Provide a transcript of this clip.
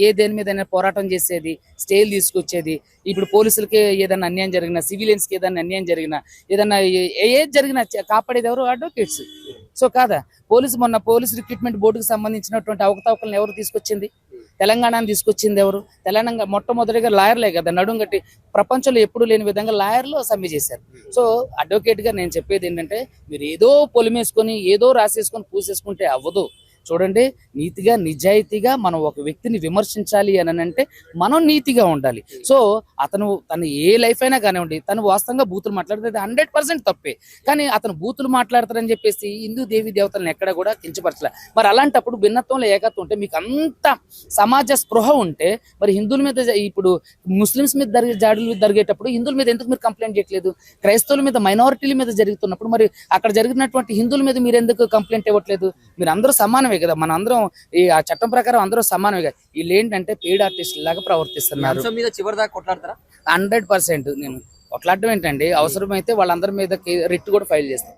ఏ దేని మీద పోరాటం చేసేది, స్టేలు తీసుకొచ్చేది. ఇప్పుడు పోలీసులకి ఏదైనా అన్యాయం జరిగినా, సివిలియన్స్ కి ఏదైనా అన్యాయం జరిగినా, ఏదైనా ఏది జరిగినా కాపాడేది ఎవరు? అడ్వకేట్స్. సో కాదా? మొన్న పోలీసు రిక్రూట్మెంట్ బోర్డుకి సంబంధించినటువంటి అవకతవకలను ఎవరు తీసుకొచ్చింది? తెలంగాణను తీసుకొచ్చింది ఎవరు? తెలంగాణ మొట్టమొదటిగా లాయర్లే కదా నడుం కట్టి ప్రపంచంలో ఎప్పుడు లేని విధంగా లాయర్లు సమ్మె చేశారు. సో అడ్వకేట్ గా నేను చెప్పేది ఏంటంటే, మీరు ఏదో పొలిమేసుకొని ఏదో రాసేసుకొని పూసేసుకుంటే అవ్వదు. చూడండి, నీతిగా నిజాయితీగా మనం ఒక వ్యక్తిని విమర్శించాలి అని అంటే మనం నీతిగా ఉండాలి. సో తను ఏ లైఫ్ అయినా కానివ్వండి, తను వాస్తవంగా బూతులు మాట్లాడితే 100% తప్పే. కానీ అతను బూతులు మాట్లాడతారని చెప్పేసి హిందూ దేవి దేవతలను ఎక్కడ కూడా కించపరచలే. మరి అలాంటప్పుడు భిన్నత్వంలో ఏకత్వం ఉంటే, మీకు అంత సమాజ స్పృహ ఉంటే, మరి హిందువుల మీద ఇప్పుడు ముస్లిమ్స్ మీద జాడులు జరిగేటప్పుడు హిందువుల మీద ఎందుకు మీరు కంప్లైంట్ చేయట్లేదు? క్రైస్తవుల మీద, మైనారిటీల మీద జరుగుతున్నప్పుడు మరి అక్కడ జరిగినటువంటి హిందువుల మీద మీరు ఎందుకు కంప్లైంట్ ఇవ్వట్లేదు? మీరు అందరూ సమానమే కదా, మన అందరం ఆ చట్టం ప్రకారం అందరూ సమానమే కదా. వీళ్ళు ఏంటంటే పెయిడ్ ఆర్టిస్ట్ లాగా ప్రవర్తిస్తున్నారు. 100% నేను కొట్లాడడం ఏంటండి, అవసరమైతే వాళ్ళందరి మీద రిట్ కూడా ఫైల్ చేస్తాను.